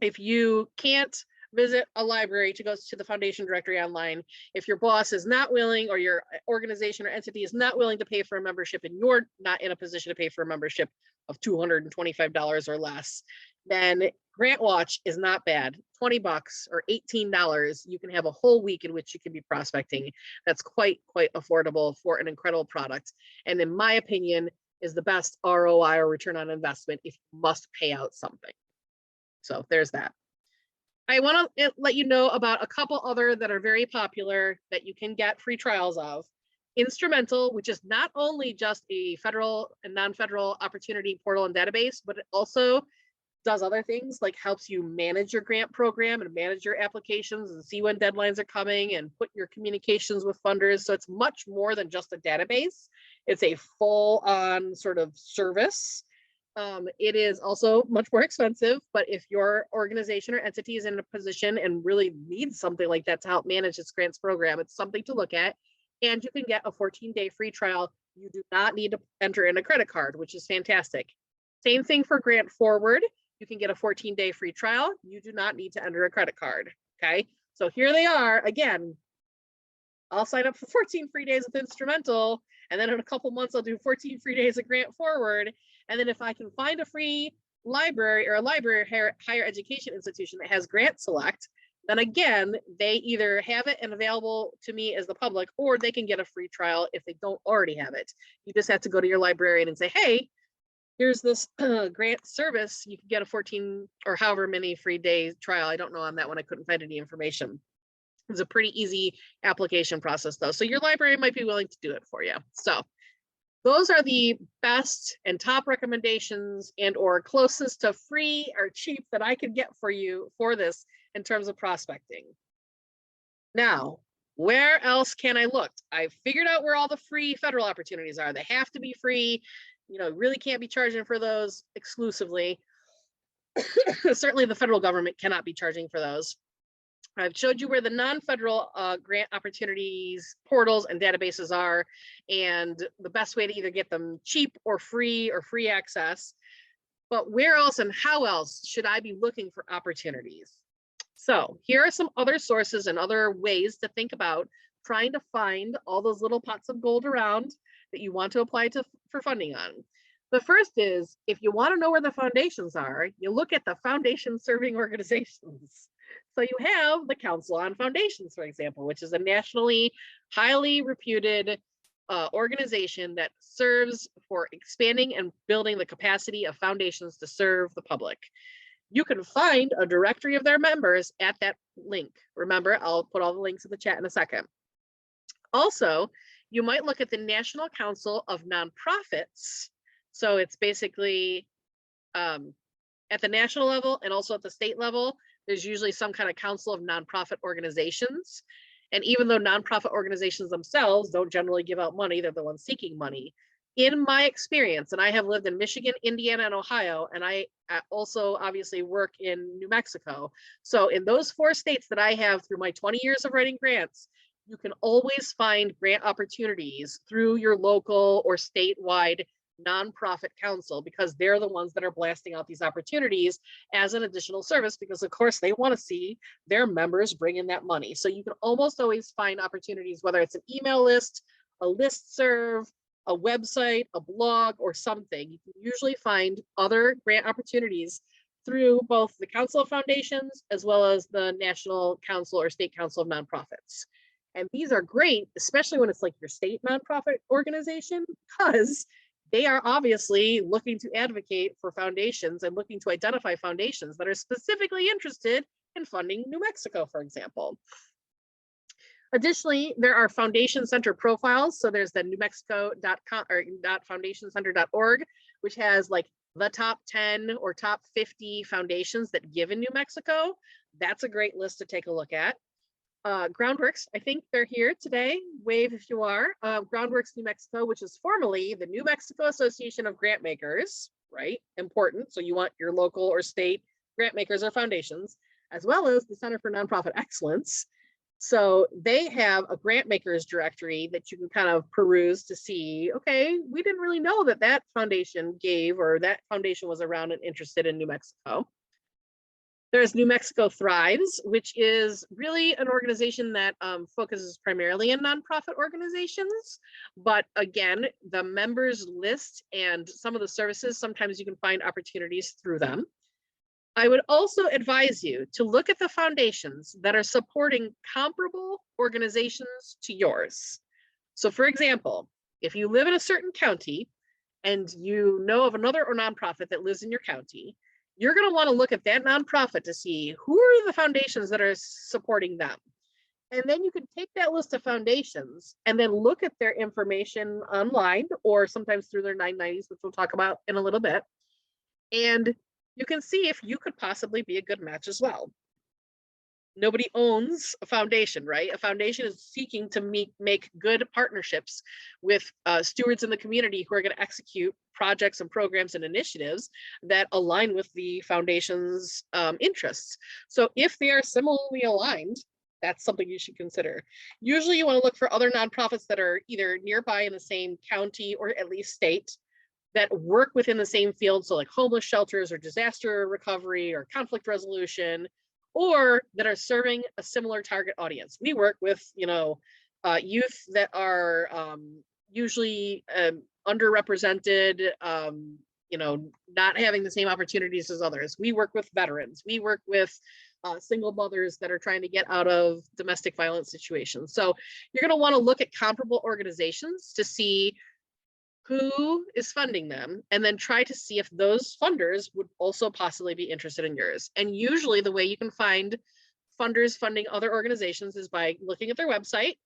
if you can't visit a library to go to the foundation directory online, if your boss is not willing, or your organization or entity is not willing to pay for a membership, and you're not in a position to pay for a membership of $225 or less, then GrantWatch is not bad. $20 or $18, you can have a whole week in which you can be prospecting. That's quite affordable for an incredible product, and in my opinion is the best ROI, or return on investment, if you must pay out something. So there's that. I want to let you know about a couple other that are very popular that you can get free trials of. Instrumental, which is not only just a federal and non-federal opportunity portal and database, but it also does other things, like helps you manage your grant program and manage your applications and see when deadlines are coming and put your communications with funders. So it's much more than just a database. It's a full-on sort of service. It is also much more expensive, but if your organization or entity is in a position and really needs something like that to help manage its grants program, it's something to look at. And you can get a 14-day free trial. You do not need to enter in a credit card, which is fantastic. Same thing for Grant Forward. You can get a 14-day free trial. You do not need to enter a credit card. Okay, so here they are again. I'll sign up for 14 free days with Instrumental, and then in a couple months I'll do 14 free days of Grant Forward. And then if I can find a free library or a library higher education institution that has Grant Select, then again, they either have it and available to me as the public, or they can get a free trial if they don't already have it. You just have to go to your librarian and say, hey, here's this grant service. You can get a 14 or however many free day trial. I don't know on that one. I couldn't find any information. It's a pretty easy application process though. So your library might be willing to do it for you. So those are the best and top recommendations and or closest to free or cheap that I can get for you for this in terms of prospecting. Now, where else can I look? I've figured out where all the free federal opportunities are. They have to be free. You know, really can't be charging for those exclusively. Certainly the federal government cannot be charging for those. I've showed you where the non-federal grant opportunities, portals, and databases are, and the best way to either get them cheap or free access. But where else and how else should I be looking for opportunities? So here are some other sources and other ways to think about trying to find all those little pots of gold around that you want to apply to for funding on. The first is, if you want to know where the foundations are, you look at the foundation serving organizations. So you have the Council on Foundations, for example, which is a nationally highly reputed organization that serves for expanding and building the capacity of foundations to serve the public. You can find a directory of their members at that link. Remember, I'll put all the links in the chat in a second. Also, you might look at the National Council of Nonprofits. So it's basically at the national level and also at the state level, there's usually some kind of council of nonprofit organizations. And even though nonprofit organizations themselves don't generally give out money, they're the ones seeking money. In my experience, and I have lived in Michigan, Indiana, and Ohio, and I also obviously work in New Mexico. So in those 4 states that I have through my 20 years of writing grants, you can always find grant opportunities through your local or statewide nonprofit council, because they're the ones that are blasting out these opportunities as an additional service, because of course they want to see their members bring in that money. So you can almost always find opportunities, whether it's an email list, a listserv, a website, a blog, or something. You can usually find other grant opportunities through both the Council of Foundations as well as the National Council or State Council of Nonprofits. And these are great, especially when it's like your state nonprofit organization, because they are obviously looking to advocate for foundations and looking to identify foundations that are specifically interested in funding New Mexico, for example. Additionally, there are foundation center profiles. So there's the newmexico.com or .foundationcenter.org, which has like the top 10 or top 50 foundations that give in New Mexico. That's a great list to take a look at. Groundworks, I think they're here today. Wave if you are. Groundworks New Mexico, which is formerly the New Mexico Association of Grant Makers, right? Important. So you want your local or state grant makers or foundations, as well as the Center for Nonprofit Excellence. So they have a grant makers directory that you can kind of peruse to see, okay, we didn't really know that that foundation gave, or that foundation was around and interested in New Mexico. There's New Mexico Thrives, which is really an organization that focuses primarily on nonprofit organizations. But again, the members list and some of the services, sometimes you can find opportunities through them. I would also advise you to look at the foundations that are supporting comparable organizations to yours. So for example, if you live in a certain county and you know of another or nonprofit that lives in your county, you're going to want to look at that nonprofit to see who are the foundations that are supporting them. And then you can take that list of foundations and then look at their information online, or sometimes through their 990s, which we'll talk about in a little bit. And you can see if you could possibly be a good match as well. Nobody owns a foundation, right? A foundation is seeking to make good partnerships with stewards in the community who are going to execute projects and programs and initiatives that align with the foundation's interests. So if they are similarly aligned, that's something you should consider. Usually you want to look for other nonprofits that are either nearby in the same county or at least state that work within the same field. So like homeless shelters or disaster recovery or conflict resolution, or that are serving a similar target audience. We work with, youth that are usually underrepresented, not having the same opportunities as others. We work with veterans. We work with single mothers that are trying to get out of domestic violence situations. So you're going to want to look at comparable organizations to see who is funding them, and then try to see if those funders would also possibly be interested in yours. And usually the way you can find funders funding other organizations is by looking at their website.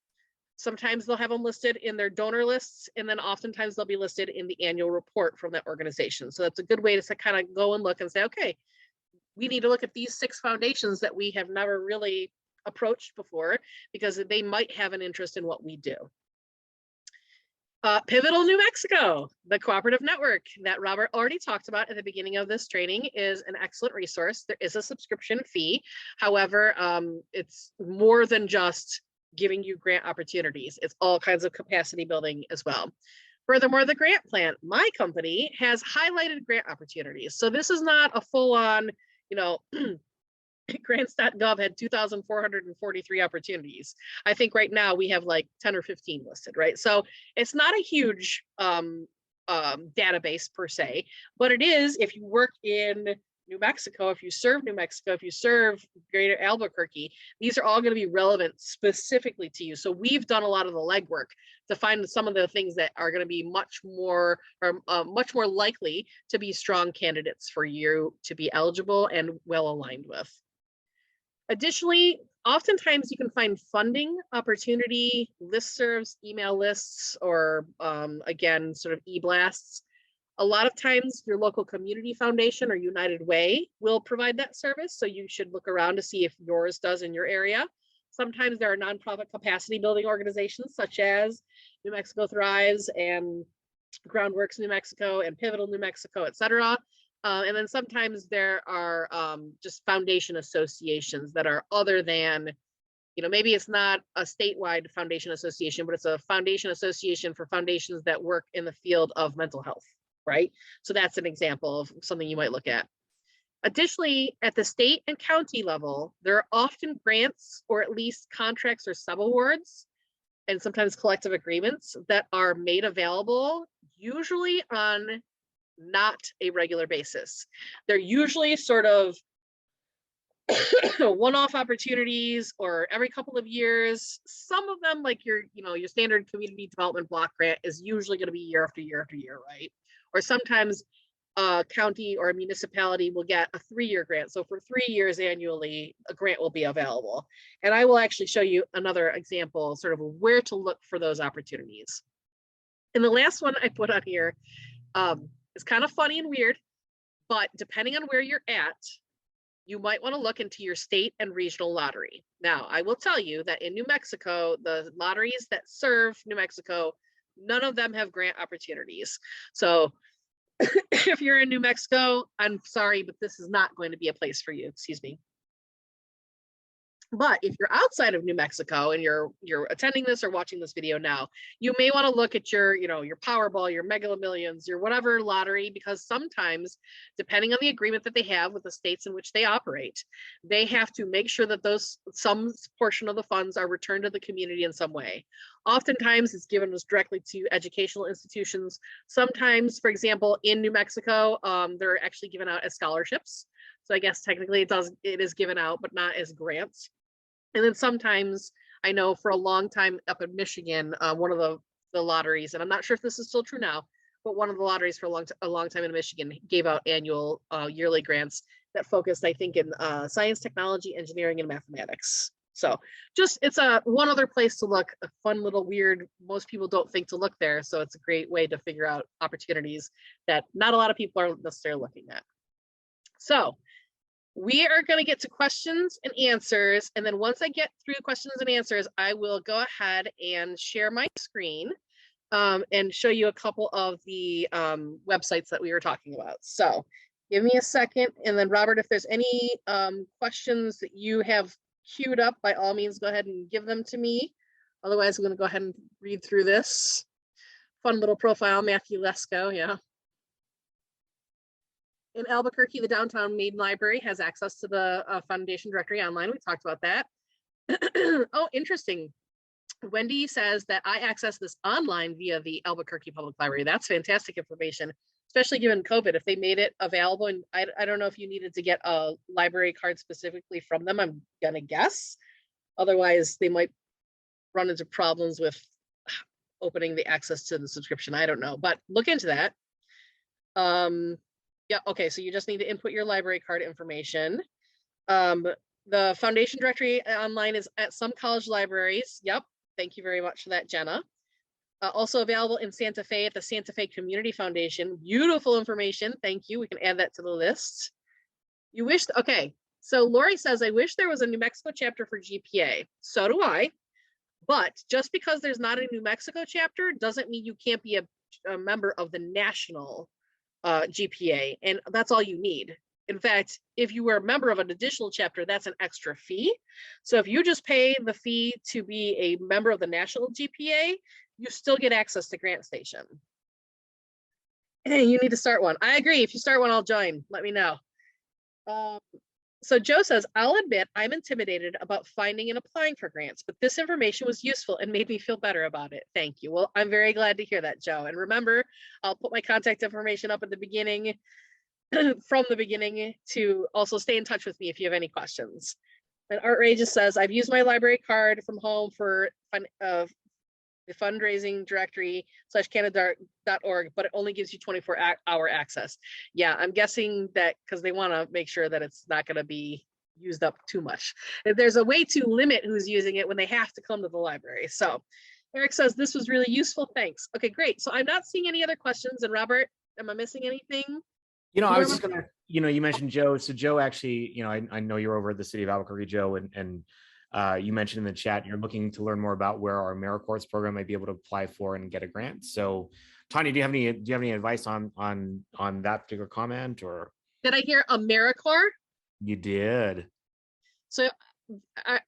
Sometimes they'll have them listed in their donor lists, and then oftentimes they'll be listed in the annual report from that organization. So that's a good way to kind of go and look and say, okay, we need to look at these 6 foundations that we have never really approached before, because they might have an interest in what we do. Pivotal New Mexico, the cooperative network that Robert already talked about at the beginning of this training, is an excellent resource. There is a subscription fee. However, it's more than just giving you grant opportunities. It's all kinds of capacity building as well. Furthermore, the grant plan, my company has highlighted grant opportunities. So this is not a full-on, grants.gov had 2,443 opportunities. I think right now we have like 10 or 15 listed, right? So it's not a huge database per se, but it is if you work in New Mexico, if you serve New Mexico, if you serve Greater Albuquerque, these are all going to be relevant specifically to you. So we've done a lot of the legwork to find some of the things that are going to be much more likely to be strong candidates for you to be eligible and well aligned with. Additionally, oftentimes you can find funding opportunity listservs, email lists, or again, sort of e-blasts. A lot of times your local community foundation or United Way will provide that service. So you should look around to see if yours does in your area. Sometimes there are nonprofit capacity building organizations such as New Mexico Thrives and Groundworks New Mexico and Pivotal New Mexico, et cetera. And then sometimes there are just foundation associations that are other than, maybe it's not a statewide foundation association, but it's a foundation association for foundations that work in the field of mental health, right? So that's an example of something you might look at. Additionally, at the state and county level, there are often grants or at least contracts or subawards and sometimes collective agreements that are made available, usually on not a regular basis. They're usually sort of one-off opportunities or every couple of years. Some of them, like your standard community development block grant, is usually going to be year after year after year, right? Or sometimes a county or a municipality will get a 3-year grant. So for 3 years annually, a grant will be available. And I will actually show you another example, sort of where to look for those opportunities. And the last one I put on here, it's kind of funny and weird, but depending on where you're at, you might want to look into your state and regional lottery. Now, I will tell you that in New Mexico, the lotteries that serve New Mexico, none of them have grant opportunities. So if you're in New Mexico, I'm sorry, but this is not going to be a place for you. Excuse me. But if you're outside of New Mexico and you're attending this or watching this video now, you may want to look at your, your Powerball, your Mega Millions, your whatever lottery, because sometimes, depending on the agreement that they have with the states in which they operate, they have to make sure that some portion of the funds are returned to the community in some way. Oftentimes, it's given us directly to educational institutions. Sometimes, for example, in New Mexico, they're actually given out as scholarships. So I guess technically it is given out, but not as grants. And then sometimes, I know for a long time up in Michigan, one of the lotteries, and I'm not sure if this is still true now, but one of the lotteries for a long time in Michigan gave out annual yearly grants that focused, I think, in science, technology, engineering, and mathematics. So it's one other place to look, a fun little weird, most people don't think to look there. So it's a great way to figure out opportunities that not a lot of people are necessarily looking at. So we are going to get to questions and answers. And then once I get through questions and answers, I will go ahead and share my screen and show you a couple of the websites that we were talking about. So give me a second. And then Robert, if there's any questions that you have queued up, by all means, go ahead and give them to me. Otherwise, I'm going to go ahead and read through this. Fun little profile, Matthew Lesko, yeah. In Albuquerque, the downtown main library has access to the foundation directory online. We talked about that. Oh, interesting. Wendy says that I access this online via the Albuquerque Public Library. That's fantastic information, especially given COVID. If they made it available, and I don't know if you needed to get a library card specifically from them, I'm going to guess. Otherwise, they might run into problems with opening the access to the subscription. I don't know, but look into that. Yeah, okay, so you just need to input your library card information. The foundation directory online is at some college libraries. Yep, thank you very much for that, Jenna. Also available in Santa Fe at the Santa Fe Community Foundation. Beautiful information, thank you. We can add that to the list. You wish, okay, so Lori says, I wish there was a New Mexico chapter for GPA. So do I, but just because there's not a New Mexico chapter doesn't mean you can't be a member of the national GPA, and that's all you need. In fact, if you were a member of an additional chapter, that's an extra fee. So if you just pay the fee to be a member of the national GPA, you still get access to Grantstation. Hey, you need to start one. I agree. If you start one, I'll join. Let me know. So Joe says, I'll admit I'm intimidated about finding and applying for grants, but this information was useful and made me feel better about it. Thank you. Well, I'm very glad to hear that, Joe. And remember, I'll put my contact information up at the beginning, from the beginning, to also stay in touch with me if you have any questions. And Art Ray just says, I've used my library card from home for the fundraising directory /canada.org, but it only gives you 24-hour access. Yeah, I'm guessing that because they want to make sure that it's not going to be used up too much. There's a way to limit who's using it when they have to come to the library. So Eric says, this was really useful. Thanks. Okay, great. So I'm not seeing any other questions. And Robert, am I missing anything? I was just gonna, you mentioned Joe. So Joe actually, I know you're over at the city of Albuquerque, Joe, and you mentioned in the chat you're looking to learn more about where our AmeriCorps program might be able to apply for and get a grant. So, Tanya, do you have any advice on that particular comment, or did I hear AmeriCorps? You did. So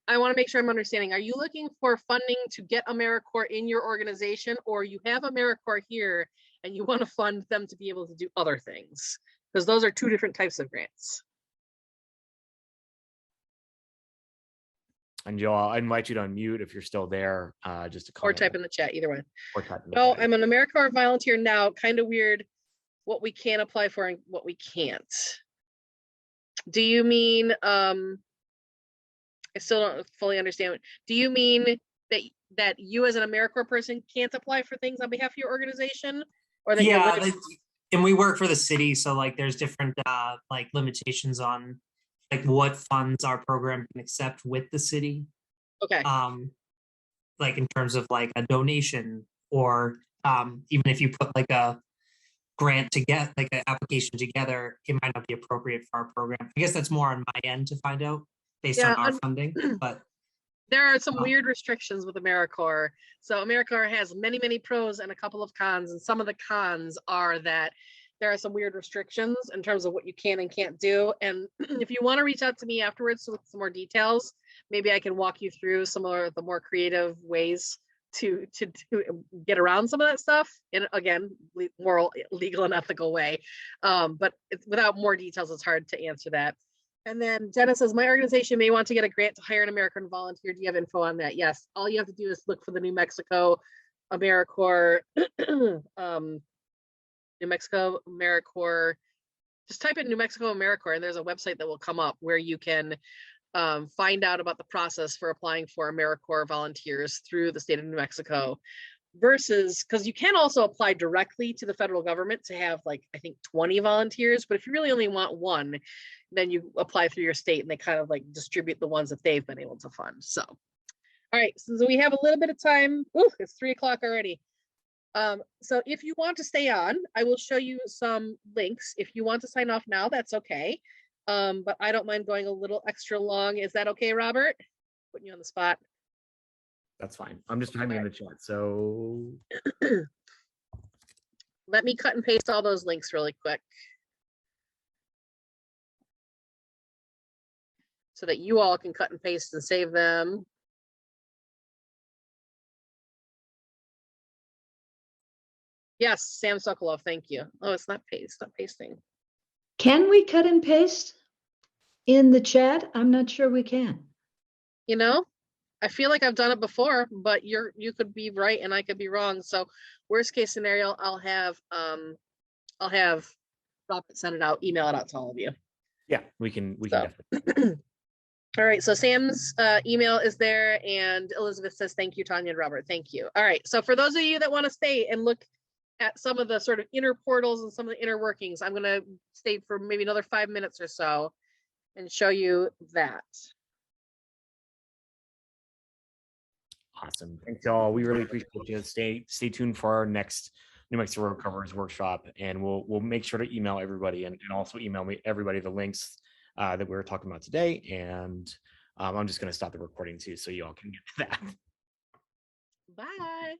I want to make sure I'm understanding. Are you looking for funding to get AmeriCorps in your organization, or you have AmeriCorps here and you want to fund them to be able to do other things? Because those are two different types of grants. And Joe, I'll invite you to unmute if you're still there, just to comment. Or type in the chat, either way. Or type in the No, chat. I'm an AmeriCorps volunteer now. Kind of weird what we can apply for and what we can't. Do you mean, I still don't fully understand. Do you mean that you as an AmeriCorps person can't apply for things on behalf of your organization? Or that yeah, and we work for the city, so like there's different like limitations on like what funds our program can accept with the city. Okay. Like in terms of like a donation, or even if you put like a grant to get like an application together, it might not be appropriate for our program. I guess that's more on my end to find out based on our funding, but there are some weird restrictions with AmeriCorps. So AmeriCorps has many, many pros and a couple of cons, and some of the cons are that there are some weird restrictions in terms of what you can and can't do. And if you want to reach out to me afterwards with some more details, maybe I can walk you through some of the more creative ways to get around some of that stuff in, again, moral, legal, and ethical way. But without more details, it's hard to answer that. And then Jenna says, my organization may want to get a grant to hire an American volunteer. Do you have info on that? Yes. All you have to do is look for the New Mexico AmeriCorps, New Mexico AmeriCorps. Just type in New Mexico AmeriCorps, and there's a website that will come up where you can find out about the process for applying for AmeriCorps volunteers through the state of New Mexico. Versus, because you can also apply directly to the federal government to have, like, I think 20 volunteers, but if you really only want one, then you apply through your state and they kind of like distribute the ones that they've been able to fund. So, all right, so we have a little bit of time. Ooh, it's 3 o'clock already. So if you want to stay on, I will show you some links. If you want to sign off now, that's okay. But I don't mind going a little extra long. Is that okay, Robert? Putting you on the spot. That's fine. I'm just typing in the chat. So let me cut and paste all those links really quick so that you all can cut and paste and save them. Yes, Sam Sokolov, thank you. Oh, it's not pasting. Can we cut and paste in the chat? I'm not sure we can. You know, I feel like I've done it before, but you could be right and I could be wrong. So worst case scenario, I'll have Robert send it out, email it out to all of you. Yeah, we can definitely. All right, so Sam's email is there, and Elizabeth says, thank you, Tanya and Robert, thank you. All right, so for those of you that want to stay and look at some of the sort of inner portals and some of the inner workings, I'm going to stay for maybe another 5 minutes or so and show you that. Awesome. Thanks, y'all. We really appreciate you. Stay tuned for our next New Mexico Road Coverage workshop, and we'll make sure to email everybody and also email everybody the links that we were talking about today. And I'm just going to stop the recording too, so you all can get to that. Bye.